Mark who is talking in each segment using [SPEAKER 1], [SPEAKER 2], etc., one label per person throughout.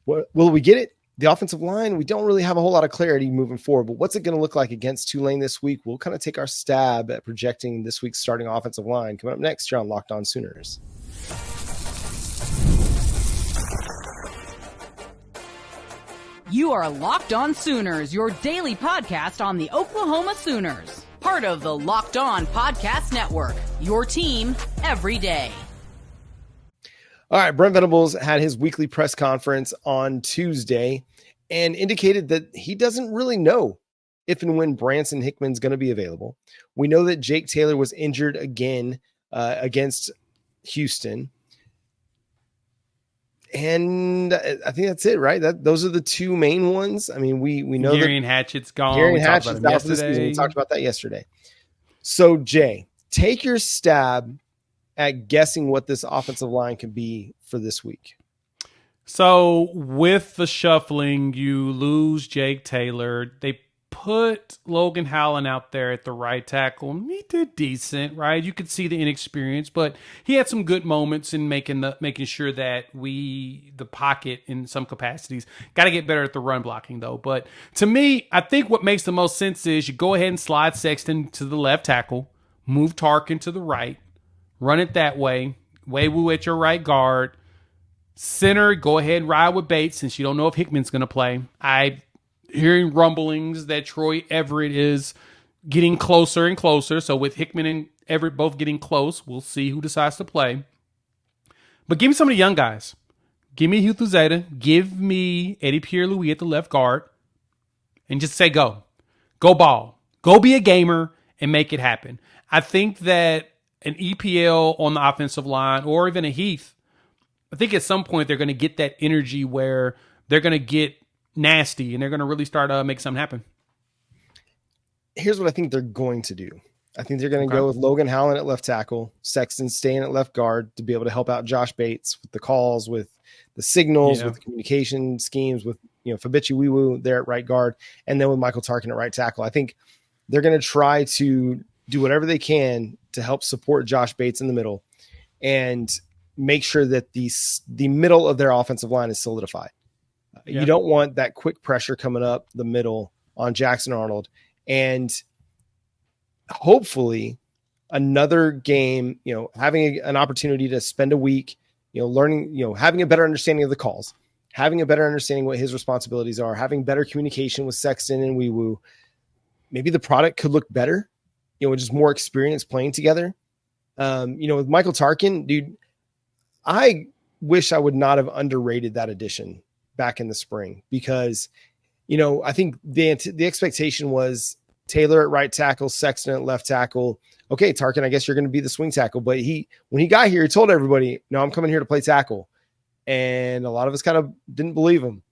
[SPEAKER 1] Will we get it? The offensive line, we don't really have a whole lot of clarity moving forward, but what's it going to look like against Tulane this week? We'll kind of take our stab at projecting this week's starting offensive line coming up next here on Locked On Sooners.
[SPEAKER 2] You are Locked On Sooners, your daily podcast on the Oklahoma Sooners. Part of the Locked On Podcast Network, your team every day.
[SPEAKER 1] All right, Brent Venables had his weekly press conference on Tuesday and indicated that he doesn't really know if and when Branson Hickman's going to be available. We know that Jake Taylor was injured again against Houston. And I think that's it, right? Those are the two main ones. I mean, we know
[SPEAKER 3] Gary and Hatchett's gone.
[SPEAKER 1] Gary and Hatchett's out for the season. We talked about that yesterday. So, Jay, take your stab at guessing what this offensive line can be for this week.
[SPEAKER 3] So with the shuffling, you lose Jake Taylor. They put Logan Howland out there at the right tackle. He did decent, right? You could see the inexperience, but he had some good moments in making sure that the pocket in some capacities. Got to get better at the run blocking though. But to me, I think what makes the most sense is you go ahead and slide Sexton to the left tackle, move Tarkin to the right, run it that way. Wei-Wu at your right guard. Center, go ahead and ride with Bates since you don't know if Hickman's going to play. I'm hearing rumblings that Troy Everett is getting closer and closer. So with Hickman and Everett both getting close, we'll see who decides to play. But give me some of the young guys. Give me Hugh Zeta. Give me Eddie Pierre-Louis at the left guard. And just say go. Go ball. Go be a gamer and make it happen. I think that an EPL on the offensive line or even a Heath, I think at some point they're going to get that energy where they're going to get nasty and they're going to really start to make something happen.
[SPEAKER 1] Here's what I think they're going to do. I think they're going to go with Logan Howland at left tackle, Sexton staying at left guard to be able to help out Josh Bates with the calls, with the signals, with the communication schemes, with Fabici Wee-Woo there at right guard, and then with Michael Tarkin at right tackle. I think they're going to try to do whatever they can to help support Josh Bates in the middle and make sure that the middle of their offensive line is solidified. You don't want that quick pressure coming up the middle on Jackson Arnold. And hopefully another game, having an opportunity to spend a week, learning, having a better understanding of the calls, having a better understanding what his responsibilities are, having better communication with Sexton and Wee-Woo. Maybe the product could look better, just more experience playing together. With Michael Tarkin, dude, I wish I would not have underrated that addition back in the spring because, I think the expectation was Taylor at right tackle, Sexton at left tackle. Okay, Tarkin, I guess you're going to be the swing tackle. But when he got here, he told everybody, no, I'm coming here to play tackle. And a lot of us kind of didn't believe him.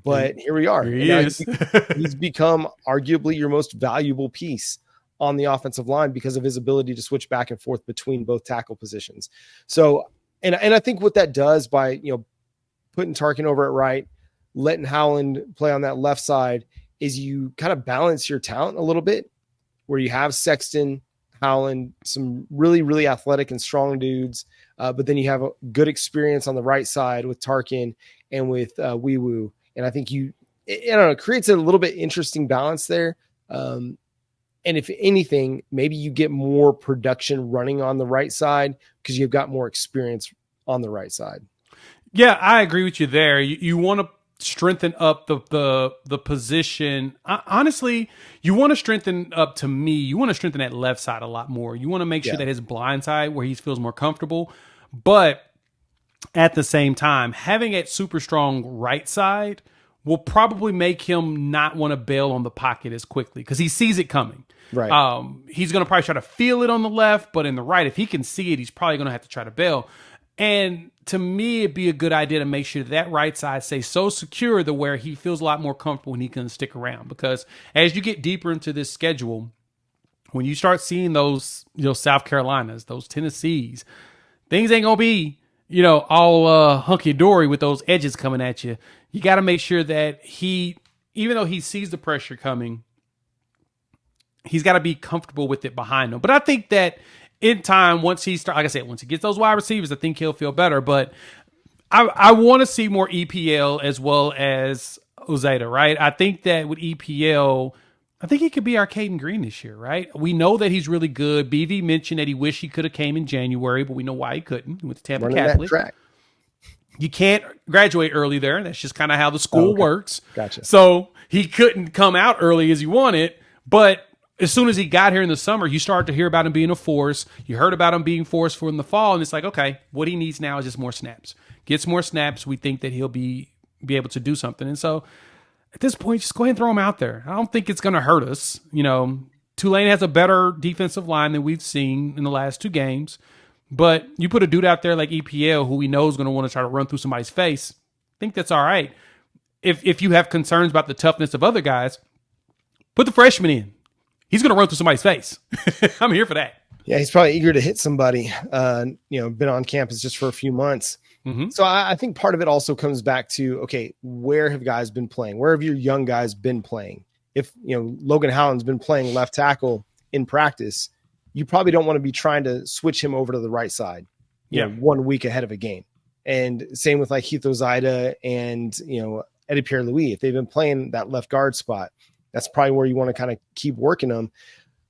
[SPEAKER 1] But here we are. He's become arguably your most valuable piece on the offensive line because of his ability to switch back and forth between both tackle positions. So, and I think what that does by, putting Tarkin over at right, letting Howland play on that left side is you kind of balance your talent a little bit where you have Sexton, Howland, some really, really athletic and strong dudes. But then you have a good experience on the right side with Tarkin and with Wee-Woo. And I think it creates a little bit interesting balance there. And if anything, maybe you get more production running on the right side because you've got more experience on the right side.
[SPEAKER 3] Yeah, I agree with you there. You want to strengthen up the position. Honestly, you want to strengthen up, to me, you want to strengthen that left side a lot more. You want to make sure that his blind side where he feels more comfortable. But at the same time, having a super strong right side will probably make him not want to bail on the pocket as quickly because he sees it coming.
[SPEAKER 1] Right.
[SPEAKER 3] He's going to probably try to feel it on the left, but in the right, if he can see it, he's probably going to have to try to bail. And to me, it'd be a good idea to make sure that right side stays so secure to where he feels a lot more comfortable when he can stick around. Because as you get deeper into this schedule, when you start seeing those, South Carolinas, those Tennessees, things ain't going to be, all hunky-dory with those edges coming at you. You got to make sure that even though he sees the pressure coming, he's got to be comfortable with it behind him. But I think that in time, once he gets those wide receivers, I think he'll feel better. But I want to see more EPL as well as Ozeta, right? I think that with EPL, I think he could be our Caden Green this year, right? We know that he's really good. BV mentioned that he wished he could have came in January, but we know why he couldn't. He went to Tampa Catholic. You can't graduate early there. That's just kind of how the school works.
[SPEAKER 1] Gotcha.
[SPEAKER 3] So he couldn't come out early as he wanted, but as soon as he got here in the summer, you started to hear about him being a force. You heard about him being forceful in the fall, and it's like, okay, what he needs now is just more snaps. Gets more snaps, we think that he'll be able to do something. And so at this point, just go ahead and throw him out there. I don't think it's going to hurt us. Tulane has a better defensive line than we've seen in the last 2 games. But you put a dude out there like EPL who we know is going to want to try to run through somebody's face. I think that's all right. If you have concerns about the toughness of other guys, put the freshman in. He's going to run through somebody's face. I'm here for that.
[SPEAKER 1] Yeah, he's probably eager to hit somebody. Been on campus just for a few months. Mm-hmm. So I think part of it also comes back to, okay, where have guys been playing? Where have your young guys been playing? If, Logan Howland's been playing left tackle in practice, you probably don't want to be trying to switch him over to the right side, 1 week ahead of a game. And same with like Heath Ozida and, Eddie Pierre-Louis. If they've been playing that left guard spot, that's probably where you want to kind of keep working them.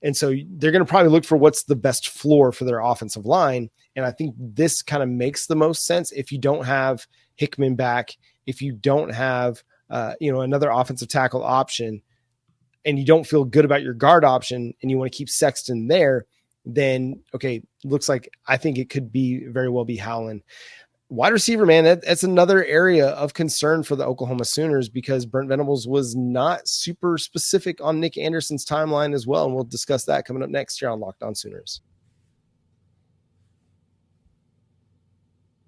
[SPEAKER 1] And so they're going to probably look for what's the best floor for their offensive line. And I think this kind of makes the most sense if you don't have Hickman back, if you don't have, another offensive tackle option, and you don't feel good about your guard option and you want to keep Sexton there, then, okay, looks like I think it could very well be Howland. Wide receiver, man, that's another area of concern for the Oklahoma Sooners because Brent Venables was not super specific on Nick Anderson's timeline as well. And we'll discuss that coming up next here on Locked On Sooners.